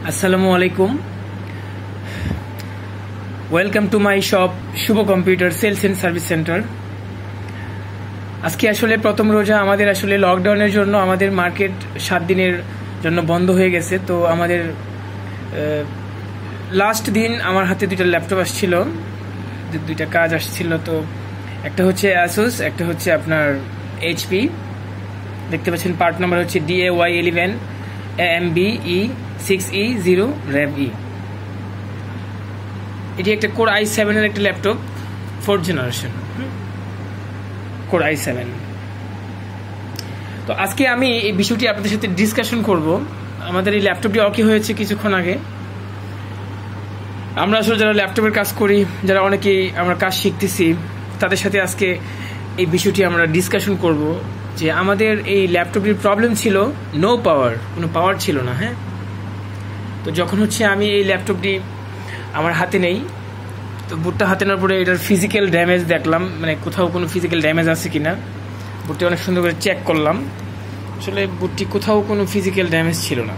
আসসালামু আলাইকুম। Welcome to my shop Shubho computer sales and service centre. আজকে আসলে প্রথম রোজা আমাদের আসলে লকডাউনের জন্য আমাদের মার্কেট 7 দিনের জন্য বন্ধ হয়ে গেছে। তো আমাদের লাস্ট দিন আমার হাতে দুইটা ল্যাপটপ আসছিল, দুইটা কাজ আসছিল। তো একটা হচ্ছে অ্যাসুস, একটা হচ্ছে আপনার এইচপি। দেখতে পাচ্ছেন পার্ট নাম্বার হচ্ছে DAY11 AMBE6E0 RAV-E। এটি একটা কোর i7 এর একটা laptop, 4th generation core i7। তো আজকে আমি এই বিষয়টি আপনাদের সাথে ডিসকাশন করব। আমাদের এই ল্যাপটপটি ওকে হয়েছে কিছুক্ষণ আগে। আমরা আসলে যারা ল্যাপটপের কাজ করি, যারা অনেকেই আমরা কাজ শিখতেছি, তাদের সাথে আজকে এই বিষয়টি আমরা ডিসকাশন করব যে আমাদের এই ল্যাপটপটির প্রবলেম ছিল নো পাওয়ার, কোনো পাওয়ার ছিল না। হ্যাঁ, তো যখন হচ্ছে আমি এই ল্যাপটপটি আমার হাতে নেই, তো বুটটা হাতে নেওয়ার পরে এটার ফিজিক্যাল ড্যামেজ দেখলাম, মানে কোথাও কোনো ফিজিক্যাল ড্যামেজ আছে কিনা। বুটটি অনেক সুন্দর করে চেক করলাম, আসলে বুটটি কোথাও কোনো ফিজিক্যাল ড্যামেজ ছিল না।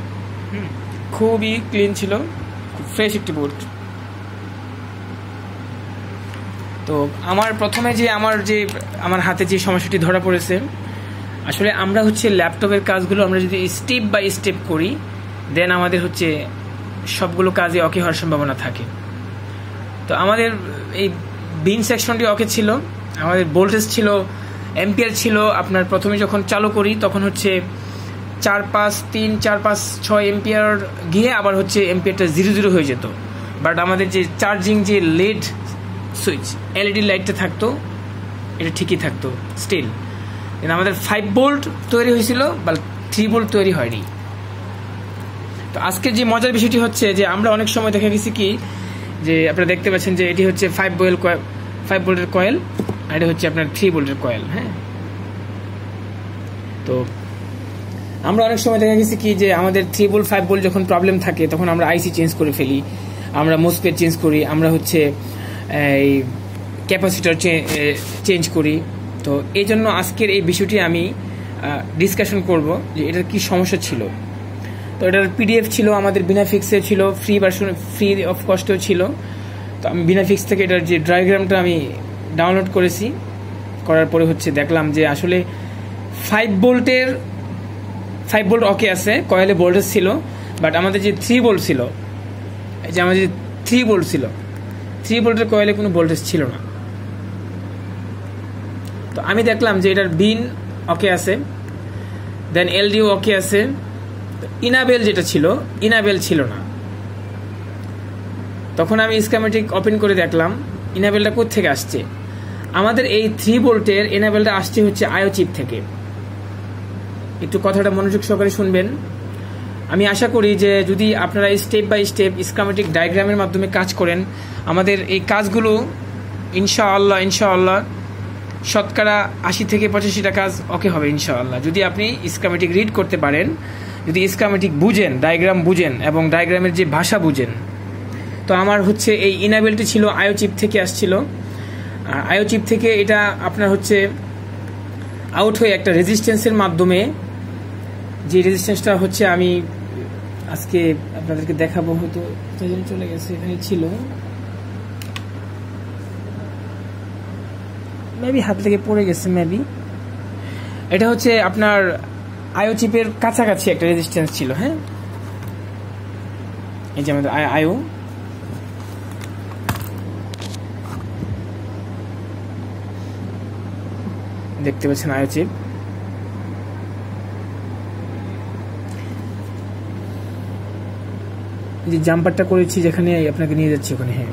খুবই ক্লিন ছিল, খুব ফ্রেশ একটি বুট। তো আমার প্রথমে আমার হাতে যে সমস্যাটি ধরা পড়েছে, আসলে আমরা হচ্ছে ল্যাপটপের কাজগুলো আমরা যদি স্টেপ বাই স্টেপ করি, দেন আমাদের হচ্ছে সবগুলো কাজে ওকে হওয়ার সম্ভাবনা থাকে। তো আমাদের এই বিন সেকশনটি ওকে ছিল, আমাদের ভোল্টেজ ছিল, এম্পিয়ার ছিল। আপনার প্রথমে যখন চালু করি তখন হচ্ছে 4-5-3-4-5-6 এম্পিয়ার গিয়ে আবার হচ্ছে এম্পিয়ারটা 0-0 হয়ে যেত। বাট আমাদের যে চার্জিং যে লেড সুইচ এলইডি লাইটটা থাকতো, এটা ঠিকই থাকতো স্টিল। আমাদের 5 ভোল্ট তৈরি হয়েছিল বা 3 ভোল্ট তৈরি হয়নি। তো আজকে যে মজার বিষয়টি হচ্ছে যে আমরা অনেক সময় দেখা গেছি কি, যে আপনারা দেখতে পাচ্ছেন যে এটি হচ্ছে 5 ভোল্টের কয়েল, আর এটা হচ্ছে আপনার 3 ভোল্টের কয়েল। হ্যাঁ, তো আমরা অনেক সময় দেখা গেছি কি যে আমাদের 3 ভোল্ট 5 ভোল্ট যখন প্রবলেম থাকে তখন আমরা আইসি চেঞ্জ করে ফেলি, আমরা মোসফেট চেঞ্জ করি, আমরা হচ্ছে এই ক্যাপাসিটর চেঞ্জ করি। তো এই জন্য আজকের এই বিষয়টি আমি ডিসকাশন করব যে এটার কি সমস্যা ছিল। তো এটার পিডিএফ ছিল, আমাদের বিনা ফিক্সে ছিল, ফ্রি ভার্সন, ফ্রি অফ কস্টেও ছিল। তো আমি বিনা ফিক্স থেকে এটার যে ডায়াগ্রামটা আমি ডাউনলোড করেছি, করার পরে হচ্ছে দেখলাম যে আসলে 5 ভোল্ট ওকে আছে, কয়েলে ভোল্টেজ ছিল। বাট আমাদের যে 3 ভোল্ট ছিল, এই যে আমাদের যে 3 ভোল্ট ছিল, 3 ভোল্টের কয়েলে কোনো ভোল্টেজ ছিল না। তো আমি দেখলাম যে এটার বিন ওকে আছে, দেন এলডিও ওকে আছে, ইনাবেল যেটা ছিল, ইনাবেল ছিল না। তখন আমি স্কিমেটিক ওপেন করে দেখলাম ইনাবেলটা কোত্থেকে আসছে। আমাদের এই 3 ভোল্টের ইনাবেলটা আসছে হচ্ছে আইও চিপ থেকে। একটু কথাটা মনোযোগ সহকারে শুনবেন। আমি আশা করি যে যদি আপনারা স্টেপ বাই স্টেপ স্কিমেটিক ডায়াগ্রামের মাধ্যমে কাজ করেন, আমাদের এই কাজগুলো ইনশাআল্লাহ শতকরা 80-85টা কাজ ওকে হবে ইনশাআল্লাহ, যদি আপনি স্কিমেটিক রিড করতে পারেন, যদি স্কিমেটিক বুঝেন, ডায়াগ্রাম বুঝেন এবং ডায়াগ্রামের যে ভাষা বুঝেন। তো আমার হচ্ছে এই ইনাবেলটি ছিল আইও চিপ থেকে আসছিল। আইও চিপ থেকে এটা আপনার হচ্ছে আউট হয়ে একটা রেজিস্ট্যান্সের মাধ্যমে, যে রেজিস্ট্যান্সটা হচ্ছে আমি আজকে আপনাদেরকে দেখাবো, হয়তো চলে গেছে, এখানে ছিল, মেবি হাত থেকে পড়ে গেছে মেবি। এটা হচ্ছে আপনার আইও চিপের কাছাকাছি একটা রেজিস্ট্যান্স ছিল। হ্যাঁ, এই যে আমাদের আইও, দেখতে পাচ্ছেন আইও চিপ। যে জাম্পারটা করেছি যেখানে আপনাকে নিয়ে যাচ্ছি ওখানে। হ্যাঁ,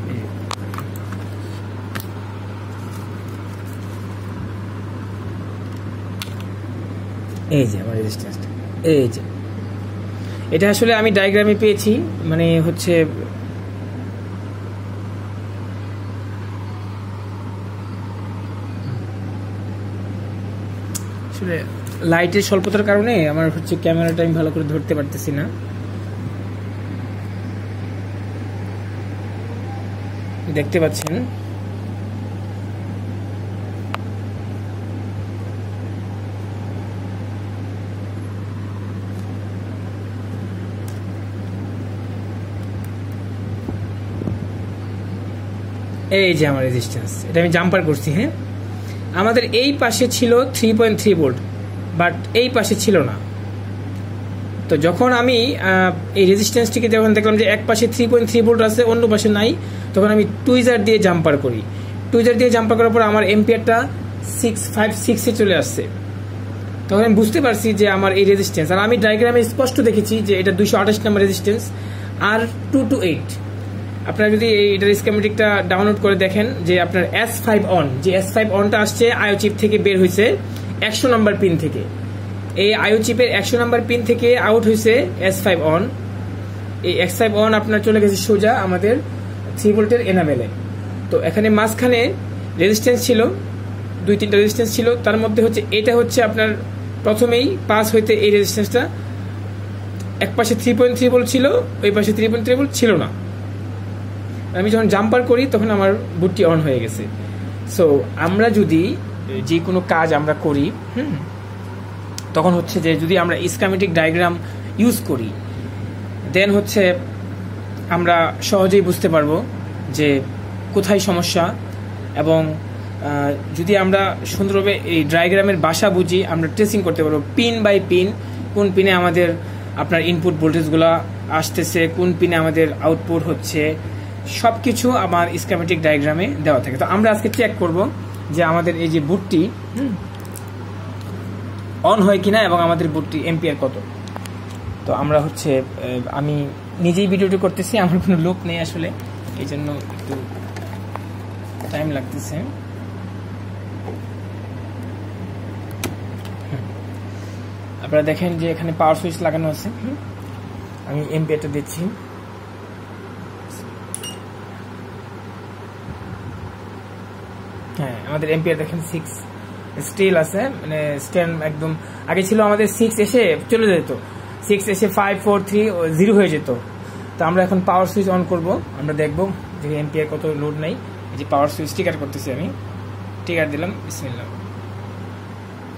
এই যে আমার রেজিস্ট্যান্সটা, এই যে এটা আসলে আমি ডায়াগ্রামে পেয়েছি, মানে হচ্ছে আসলে লাইটের স্বল্পতার কারণে আমার হচ্ছে ক্যামেরাটা আমি ভালো করে ধরতে পারতেছি না। দেখতে পাচ্ছেন এই যে আমার রেজিস্ট্যান্স, এটা আমি জাম্পার করছি। হ্যাঁ, আমাদের এই পাশে ছিল 3.3 ভোল্ট, বাট এই পাশে ছিল না। তো যখন আমি এই রেজিস্ট্যান্সটিকে যখন দেখলাম যে এক পাশে 3.3 ভোল্ট আছে, অন্য পাশে নাই, তখন আমি টুইজার দিয়ে জাম্পার করি। টুইজার দিয়ে জাম্পার করার পর আমার এম্পিয়ারটা 656-এ চলে আসছে। তখন আমি বুঝতে পারছি যে আমার এই রেজিস্ট্যান্স, আর আমি ডায়াগ্রামে স্পষ্ট দেখেছি যে এটা 228 নম্বর রেজিস্ট্যান্স আর 228। আপনারা যদি এটার স্কিমেটিকটা ডাউনলোড করে দেখেন যে আপনার S5 অন, যে S5 অনটা আসছে আইও চিপ থেকে বের হয়েছে 100 নম্বর পিন থেকে। এই আইও চিপের 100 নম্বর পিন থেকে আউট হয়েছে S5 অন। এই S5 অন আপনার চলে গেছে সোজা আমাদের 3 ভোল্টের এনামেলে। তো এখানে মাঝখানে রেজিস্ট্যান্স ছিল, 2-3টা রেজিস্ট্যান্স ছিল, তার মধ্যে হচ্ছে এটা হচ্ছে আপনার প্রথমেই পাস হইতে এই রেজিস্ট্যান্সটা এক পাশে 3.3 ভোল্ট ছিল, ওই পাশে 3.3 ভোল্ট ছিল না। আমি যখন জাম্পার করি তখন আমার বুটটি অন হয়ে গেছে। সো আমরা যদি যে কোনো কাজ আমরা করি, তখন হচ্ছে যে যদি আমরা স্কিমেটিক ডায়াগ্রাম ইউজ করি, দেন হচ্ছে আমরা সহজেই বুঝতে পারবো যে কোথায় সমস্যা, এবং যদি আমরা সুন্দরভাবে এই ডায়াগ্রামের ভাষা বুঝি, আমরা ট্রেসিং করতে পারবো পিন বাই পিন, কোন পিনে আমাদের আপনার ইনপুট ভোল্টেজগুলো আসতেছে, কোন পিনে আমাদের আউটপুট হচ্ছে, সব কিছু আমার স্কিমেটিক ডায়াগ্রামে দেওয়া থাকে। তো আমরা আজকে চেক করব যে আমাদের এই যে বুটটি অন হয় কিনা এবং আমাদের বুটটি এম্পিয়ার কত। তো আমরা হচ্ছে আমি নিজেই ভিডিওটি করতেছি, আমার কোনো লোক নেই আসলে, এই জন্য একটু টাইম লাগতেছে। আপনারা দেখেন যে এখানে পাওয়ার সুইচ লাগানো আছে, আমি এম্পিয়ারটা দিচ্ছি। হ্যাঁ, আমাদের এম্পিয়ার দেখেন 6 স্টিল আছে, মানে স্ট্যান্ড একদম আগে ছিল আমাদের 6 এসে চলে যেত, 6 এসে 5 4 3 0 হয়ে যেত। তো আমরা এখন পাওয়ার সুইচ অন করব, আমরা দেখব যে এম্পিয়ার কত লোড নাই। এই যে পাওয়ার সুইচ টিকার করতেছি, আমি টিকার দিলাম, বিসমিল্লাহ।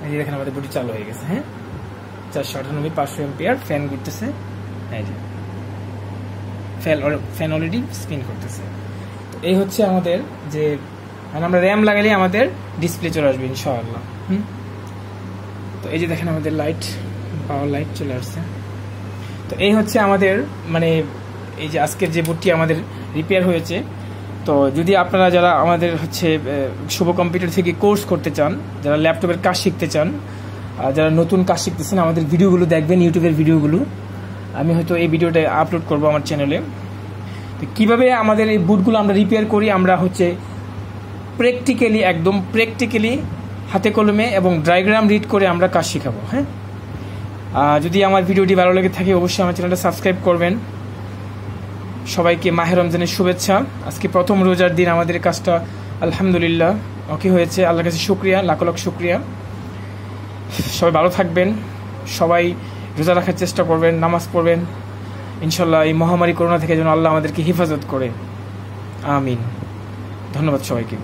এই যে দেখেন আমাদের বুটি চালু হয়ে গেছে। হ্যাঁ, 498 500 এম্পিয়ার, ফ্যান ঘুরতেছে, এই যে ফ্যান অলরেডি স্পিন করতেছে। তো এই হচ্ছে আমাদের যে আমরা র্যাম লাগালে আমাদের ডিসপ্লে চলে আসবে ইনশাআল্লাহ। তো এই যে দেখেন আমাদের লাইট, পাওয়ার লাইট চলে আসছে। তো এই হচ্ছে আমাদের মানে এই যে আজকের যে বুটটি আমাদের রিপেয়ার হয়েছে। তো যদি আপনারা যারা আমাদের হচ্ছে শুভ কম্পিউটার থেকে কোর্স করতে চান, যারা ল্যাপটপের কাজ শিখতে চান, যারা নতুন কাজ শিখতেছেন, আমাদের ভিডিওগুলো দেখবেন, ইউটিউবের ভিডিওগুলো আমি হয়তো এই ভিডিওটা আপলোড করব আমার চ্যানেলে। তো কীভাবে আমাদের এই বুটগুলো আমরা রিপেয়ার করি, আমরা হচ্ছে প্র্যাকটিক্যালি, একদম প্র্যাকটিক্যালি হাতে কলমে এবং ডায়াগ্রাম রিড করে আমরা কাজ শেখাবো। হ্যাঁ, যদি আমার ভিডিওটি ভালো লেগে থাকে অবশ্যই আমার চ্যানেলটা সাবস্ক্রাইব করবেন। সবাইকে মাহে রমজানের শুভেচ্ছা। আজকে প্রথম রোজার দিন আমাদের কাজটা আলহামদুলিল্লাহ ওকে হয়েছে, আল্লাহর কাছে শুকরিয়া, লাখ লাখ শুকরিয়া। সবাই ভালো থাকবেন, সবাই রোজা রাখার চেষ্টা করবেন, নামাজ পড়বেন, ইনশাল্লাহ এই মহামারী করোনা থেকে যেন আল্লাহ আমাদেরকে হেফাজত করে, আমিন। ধন্যবাদ সবাইকে।